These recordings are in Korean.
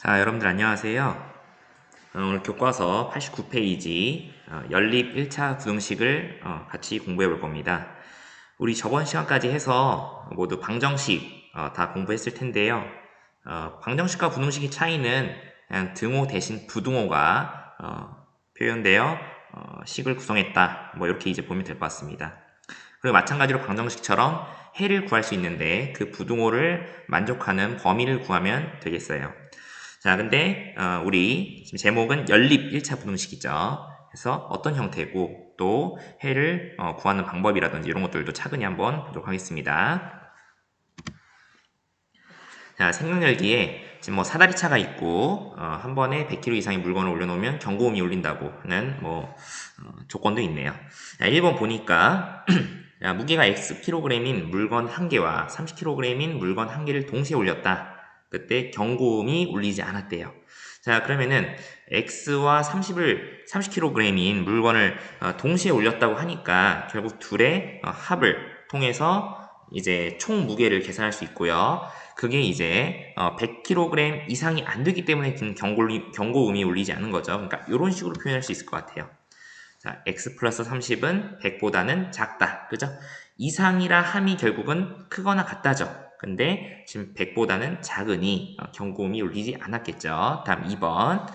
여러분들 안녕하세요. 오늘 교과서 89페이지 연립 1차 부등식을 같이 공부해 볼 겁니다. 우리 저번 시간까지 해서 모두 방정식 다 공부했을 텐데요. 방정식과 부등식의 차이는 그냥 등호 대신 부등호가 표현되어 식을 구성했다. 뭐 이렇게 이제 보면 될 것 같습니다. 그리고 마찬가지로 방정식처럼 해를 구할 수 있는데 그 부등호를 만족하는 범위를 구하면 되겠어요. 자, 근데 우리 지금 제목은 연립 1차 부등식이죠. 그래서 어떤 형태고 또 해를 구하는 방법이라든지 이런 것들도 차근히 한번 보도록 하겠습니다. 자, 생각열기에 지금 뭐 사다리차가 있고 한 번에 100kg 이상의 물건을 올려놓으면 경고음이 울린다고 하는 조건도 있네요. 자, 1번 보니까 자, 무게가 Xkg인 물건 1개와 30kg인 물건 1개를 동시에 올렸다. 그때 경고음이 울리지 않았대요. 자, 그러면은 X와 30kg인 물건을 동시에 올렸다고 하니까 결국 둘의 합을 통해서 이제 총 무게를 계산할 수 있고요. 그게 이제 100kg 이상이 안 되기 때문에 경고음이 울리지 않는 거죠. 그러니까 이런 식으로 표현할 수 있을 것 같아요. 자, x 플러스 30은 100보다는 작다. 그죠? 이상이라 함이 결국은 크거나 같다죠. 근데 지금 100보다는 작으니 경고음이 울리지 않았겠죠. 다음 2번.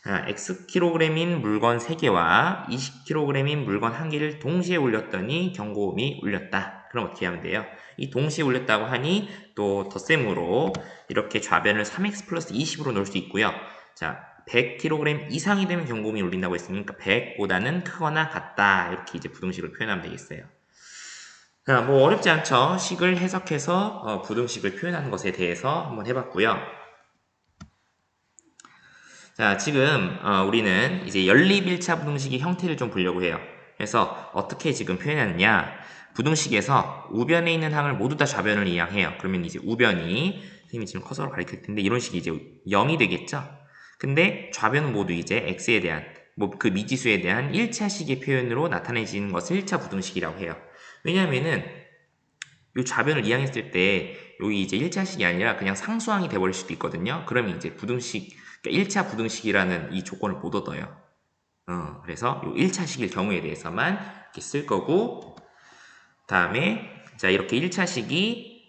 Xkg인 물건 3개와 20kg인 물건 1개를 동시에 올렸더니 경고음이 울렸다. 그럼 어떻게 하면 돼요? 이 동시에 올렸다고 하니 또 덧셈으로 이렇게 좌변을 3x 플러스 20으로 놓을 수 있고요. 자, 100kg 이상이 되면 경고음이 울린다고 했으니까 100보다는 크거나 같다. 이렇게 이제 부등식을 표현하면 되겠어요. 자, 뭐 어렵지 않죠? 식을 해석해서 부등식을 표현하는 것에 대해서 한번 해봤고요. 자, 지금 우리는 이제 연립 1차 부등식의 형태를 좀 보려고 해요. 그래서 어떻게 지금 표현하느냐? 부등식에서 우변에 있는 항을 모두 다 좌변을 이항해요. 그러면 이제 우변이 선생님이 지금 커서로 가리킬 텐데 이런 식이 이제 0이 되겠죠? 근데 좌변은 모두 이제 x에 대한 뭐 그 미지수에 대한 1차식의 표현으로 나타내지는 것을 1차 부등식이라고 해요. 왜냐하면은 이 좌변을 이항했을 때 여기 이제 1차식이 아니라 그냥 상수항이 돼버릴 수도 있거든요. 그러면 이제 부등식, 그러니까 1차 부등식이라는 이 조건을 못 얻어요. 그래서 이 1차식일 경우에 대해서만 이렇게 쓸 거고, 다음에 자 이렇게 1차식이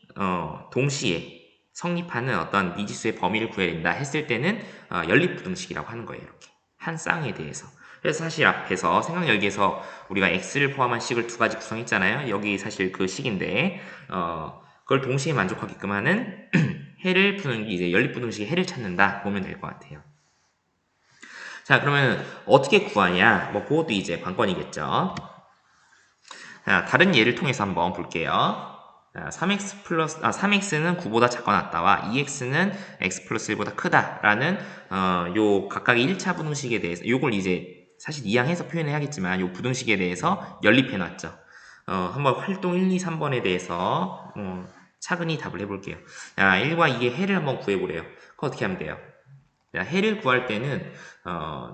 동시에 성립하는 어떤 미지수의 범위를 구해야 된다 했을 때는 연립부등식이라고 하는 거예요. 이렇게 한 쌍에 대해서. 그래서 사실 앞에서 생각열기에서 우리가 x를 포함한 식을 두 가지 구성했잖아요. 여기 사실 그 식인데 그걸 동시에 만족하게끔 하는 해를 푸는 게 이제 연립부등식의 해를 찾는다 보면 될 것 같아요. 자, 그러면 어떻게 구하냐? 뭐 그것도 이제 관건이겠죠. 자, 다른 예를 통해서 한번 볼게요. 3x는 9보다 작거나 같다와 2x는 x 플러스 1보다 크다라는 요 각각의 1차 부등식에 대해서 요걸 이제 사실 이항해서 표현해야겠지만 요 부등식에 대해서 연립해 놨죠. 한번 활동 1, 2, 3번에 대해서 차근히 답을 해볼게요. 자, 1과 2의 해를 한번 구해보래요. 그거 어떻게 하면 돼요? 자, 해를 구할 때는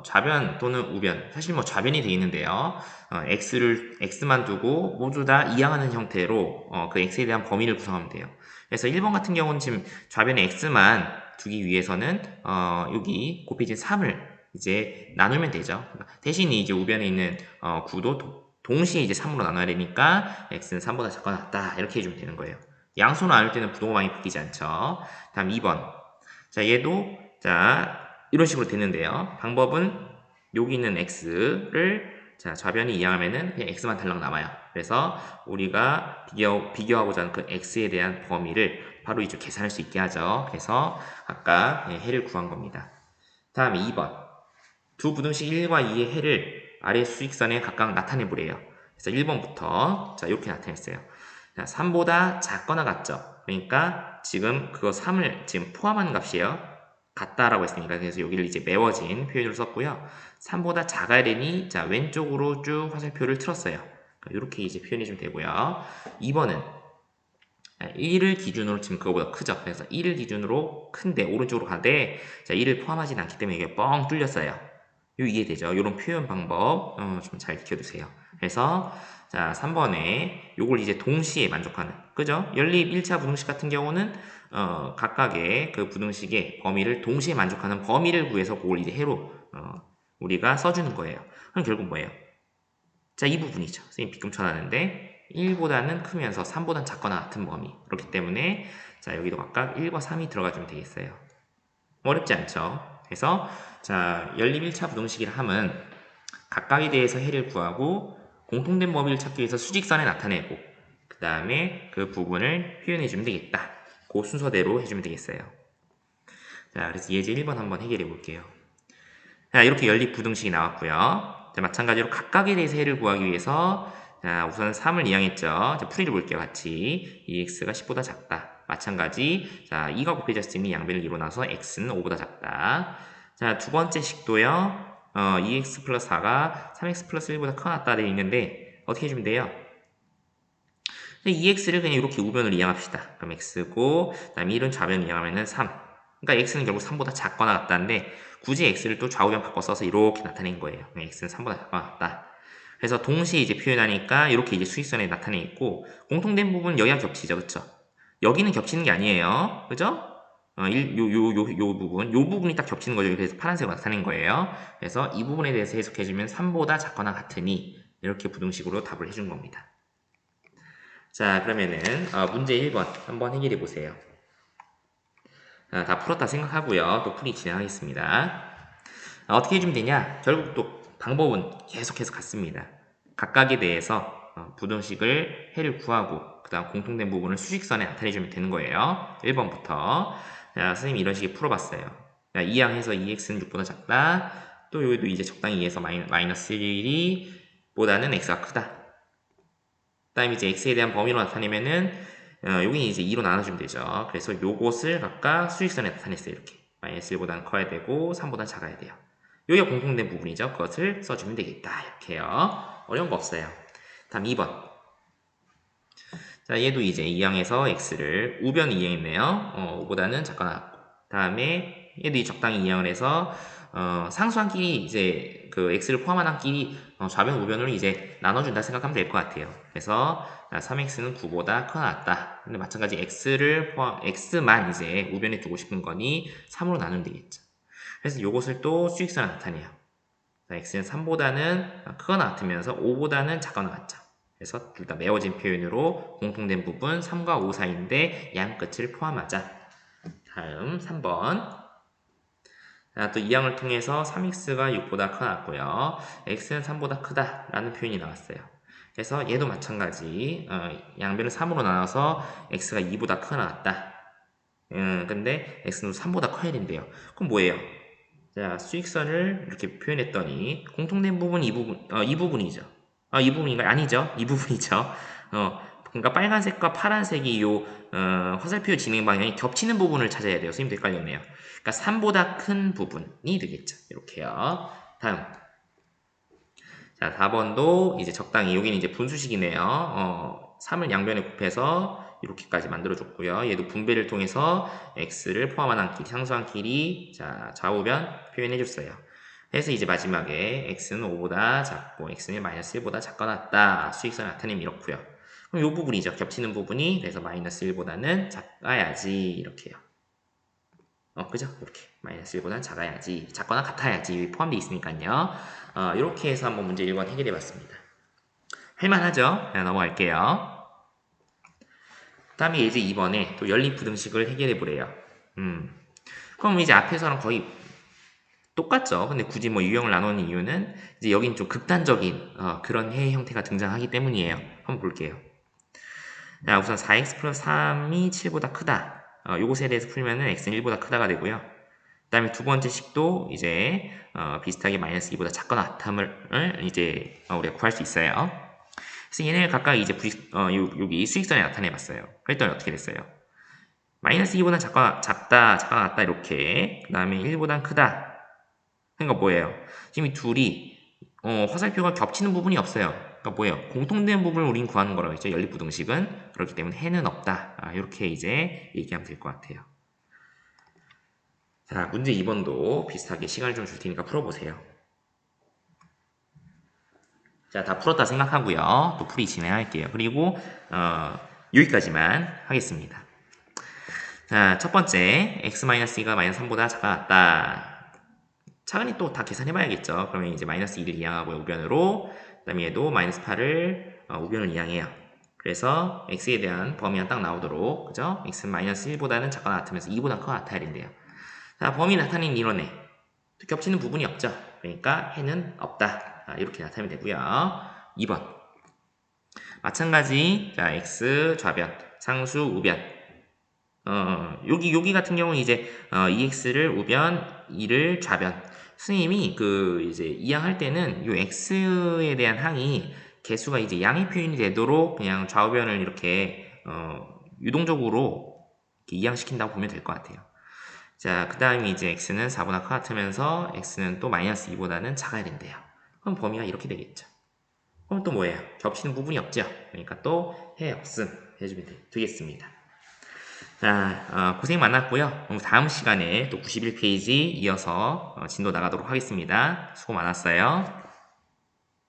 좌변 또는 우변, 사실 뭐 좌변이 되어 있는데요. x만 두고 모두 다 이항하는 형태로 그 x에 대한 범위를 구성하면 돼요. 그래서 1번 같은 경우는 지금 좌변에 x만 두기 위해서는 여기 곱해진 3을 이제 나누면 되죠. 대신 이제 우변에 있는 구도 동시에 이제 3으로 나눠야 되니까 x는 3보다 작거나 같다 이렇게 해주면 되는 거예요. 양수로 나눌 때는 부동호 많이 바뀌지 않죠. 다음 2번. 자, 얘도 자, 이런 식으로 되는데요. 방법은 여기 있는 x를 자, 좌변이 이항하면은 그냥 x만 달랑 남아요. 그래서 우리가 비교하고자 하는 그 x에 대한 범위를 바로 이쪽 계산할 수 있게 하죠. 그래서 아까 해를 구한 겁니다. 다음에 2번. 두 부등식 1과 2의 해를 아래 수직선에 각각 나타내 보래요. 그래서 1번부터 자, 이렇게 나타냈어요. 자, 3보다 작거나 같죠? 그러니까 지금 그거 3을 지금 포함하는 값이에요. 같다라고 했으니까 그래서 여기를 이제 메워진 표현으로 썼고요. 3보다 작아야 되니 자 왼쪽으로 쭉 화살표를 틀었어요. 이렇게 이제 표현해주면 되고요. 2번은 1을 기준으로 지금 그거보다 크죠. 그래서 1을 기준으로 큰데 오른쪽으로 가되 자 1을 포함하진 않기 때문에 이게 뻥 뚫렸어요. 요 이해되죠? 이런 표현 방법 좀 잘 익혀두세요. 그래서 자 3번에 요걸 이제 동시에 만족하는 그죠? 연립 1차 부등식 같은 경우는 각각의 그 부등식의 범위를 동시에 만족하는 범위를 구해서 그걸 이제 해로 우리가 써주는 거예요. 그럼 결국 뭐예요? 자, 이 부분이죠. 선생님 빗금 쳐놨는데 1보다는 크면서 3보다는 작거나 같은 범위. 그렇기 때문에 자, 여기도 각각 1과 3이 들어가주면 되겠어요. 어렵지 않죠? 그래서 자, 연립 1차 부등식이라 함은 각각에 대해서 해를 구하고 공통된 범위를 찾기 위해서 수직선에 나타내고 그 다음에 그 부분을 표현해주면 되겠다. 그 순서대로 해주면 되겠어요. 자, 그래서 예제 1번 한번 해결해 볼게요. 자, 이렇게 연립 부등식이 나왔고요. 자, 마찬가지로 각각에 대해서 해를 구하기 위해서 자, 우선 3을 이항했죠. 자, 풀이를 볼게요. 같이 2x가 10보다 작다. 마찬가지 자, 2가 곱해졌으니 양변을 이뤄나서 x는 5보다 작다. 자, 두 번째 식도요. 2x 플러스 4가 3x 플러스 1보다 커 낫다 되어 있는데 어떻게 해주면 돼요? 2x를 그냥 이렇게 우변으로 이항합시다. 그럼 x고 그다음에 1은 좌변 이항하면 3. 그러니까 x는 결국 3보다 작거나 같다인데 굳이 x를 또 좌우변 바꿔 써서 이렇게 나타낸 거예요. x는 3보다 작거나 같다. 그래서 동시에 이제 표현하니까 이렇게 이제 수직선에 나타내 있고 공통된 부분은 여기랑 겹치죠, 그렇죠? 여기는 겹치는 게 아니에요, 그죠? 요 부분이 딱 겹치는 거죠. 그래서 파란색으로 나타낸 거예요. 그래서 이 부분에 대해서 해석해주면 3보다 작거나 같으니 이렇게 부등식으로 답을 해준 겁니다. 자, 그러면은 문제 1번 한번 해결해 보세요. 다 풀었다 생각하고요. 또 풀이 진행하겠습니다. 어떻게 해주면 되냐? 결국 또 방법은 계속해서 같습니다. 각각에 대해서 부등식을 해를 구하고 그 다음 공통된 부분을 수직선에 나타내주면 되는 거예요. 1번부터 자, 선생님이 이런 식의 풀어봤어요. 자, 이항해서 2x는 6보다 작다. 또 여기도 이제 적당히 2에서 마이너스 1이 보다는 x가 크다. 그 다음에 이제 x에 대한 범위로 나타내면은 여기 이제 2로 나눠주면 되죠. 그래서 요것을 각각 수직선에 나타냈어요. 이렇게 마이너스 1보다는 커야 되고 3보다는 작아야 돼요. 여기가 공통된 부분이죠. 그것을 써주면 되겠다. 이렇게요. 어려운 거 없어요. 다음 2번. 자, 얘도 이제 이항에서 x를 우변 이항했네요. 5보다는 작거나 같고. 다음에 얘도 적당히 이항을 해서 상수한 끼리 이제 그 x를 포함한 한 끼리 좌변 우변으로 이제 나눠준다 생각하면 될 것 같아요. 그래서 3x는 9보다 커 낫다. 근데 마찬가지 x만 이제 우변에 두고 싶은 거니 3으로 나누면 되겠죠. 그래서 이것을 또 수직선에 나타내요. 자, x는 3보다는 크거나 같으면서 5보다는 작거나 같죠. 그래서 둘 다 메워진 표현으로 공통된 부분 3과 5 사이인데 양 끝을 포함하자. 다음 3번. 자, 또 이항을 통해서 3x가 6보다 커 낫고요. x는 3보다 크다 라는 표현이 나왔어요. 그래서 얘도 마찬가지 양변을 3으로 나눠서 x가 2보다 커 낫다. 근데 x는 3보다 커야 된대요. 그럼 뭐예요? 자, 수익선을 이렇게 표현했더니 공통된 부분이 이 부분이죠. 이 부분인가요? 아니죠. 이 부분이죠. 그러니까 빨간색과 파란색이 요 화살표 진행 방향이 겹치는 부분을 찾아야 돼요. 선생님도 헷갈렸네요. 그러니까 3보다 큰 부분이 되겠죠. 이렇게요. 다음. 자, 4번도 이제 적당히 여기는 이제 분수식이네요. 3을 양변에 곱해서 이렇게까지 만들어줬고요. 얘도 분배를 통해서 x를 포함한 한 끼리, 상수한 끼리 자, 좌우변 표현해줬어요. 그래서 이제 마지막에 x는 5보다 작고 x는 마이너스 1보다 작거나 같다. 수익선 나타내면 이렇고요. 그럼 이 부분이죠. 겹치는 부분이 그래서 마이너스 1보다는 작아야지 이렇게요. 그죠? 이렇게 마이너스 1보다는 작아야지 작거나 같아야지 포함되어 있으니까요. 이렇게 해서 한번 문제 1번 해결해 봤습니다. 할만하죠? 네, 넘어갈게요. 다음에 예제 2번에 또 연립부등식을 해결해 보래요. 그럼 이제 앞에서랑 거의 똑같죠. 근데 굳이 뭐 유형을 나누는 이유는 이제 여긴 좀 극단적인 그런 해 형태가 등장하기 때문이에요. 한번 볼게요. 자, 우선 4x 플러스 3이 7보다 크다. 요것에 대해서 풀면은 x는 1보다 크다가 되고요. 그 다음에 두 번째 식도 이제 비슷하게 마이너스 2보다 작거나 같음을 이제 우리가 구할 수 있어요. 그래서 얘네를 각각 이제 여기 수익선에 나타내 봤어요. 그랬더니 어떻게 됐어요? 마이너스 2보다 작거나 같다 이렇게. 그 다음에 1보다 크다. 그러니까 뭐예요? 지금 이 둘이 화살표가 겹치는 부분이 없어요. 그러니까 뭐예요? 공통된 부분을 우린 구하는 거라고 했죠. 연립부등식은. 그렇기 때문에 해는 없다. 이렇게 이제 얘기하면 될 것 같아요. 자, 문제 2번도 비슷하게 시간을 좀 줄 테니까 풀어보세요. 자, 다 풀었다 생각하고요. 또 풀이 진행할게요. 그리고 여기까지만 하겠습니다. 자, 첫 번째, x-2가 마이너스 3보다 작아졌다. 차근히 또 다 계산해봐야겠죠. 그러면 이제 마이너스 2를 이항하고 우변으로, 그 다음에 얘도 마이너스 8을 우변을 이항해요. 그래서 x에 대한 범위가 딱 나오도록, 그죠? x는 마이너스 1보다는 작거나 같으면서 2보다 커 같아야 된대요. 자, 범위 나타낸 이론에 또 겹치는 부분이 없죠. 그러니까 해는 없다. 이렇게 나타내면 되고요. 2번. 마찬가지, 자, x 좌변, 상수 우변. 여기 같은 경우는 이제 2x를 우변, 2를 좌변. 선생님이 이제 이항할 때는 이 x에 대한 항이 개수가 이제 양의 표현이 되도록 그냥 좌우변을 이렇게 유동적으로 이렇게 이항시킨다고 보면 될 것 같아요. 자, 그 다음에 이제 x는 4보다 커 같으면서 x는 또 마이너스 2보다는 작아야 된대요. 그럼 범위가 이렇게 되겠죠. 그럼 또 뭐예요? 겹치는 부분이 없죠. 그러니까 또 해 없음 해주면 되겠습니다. 자, 고생 많았고요. 그럼 다음 시간에 또 91페이지 이어서 진도 나가도록 하겠습니다. 수고 많았어요.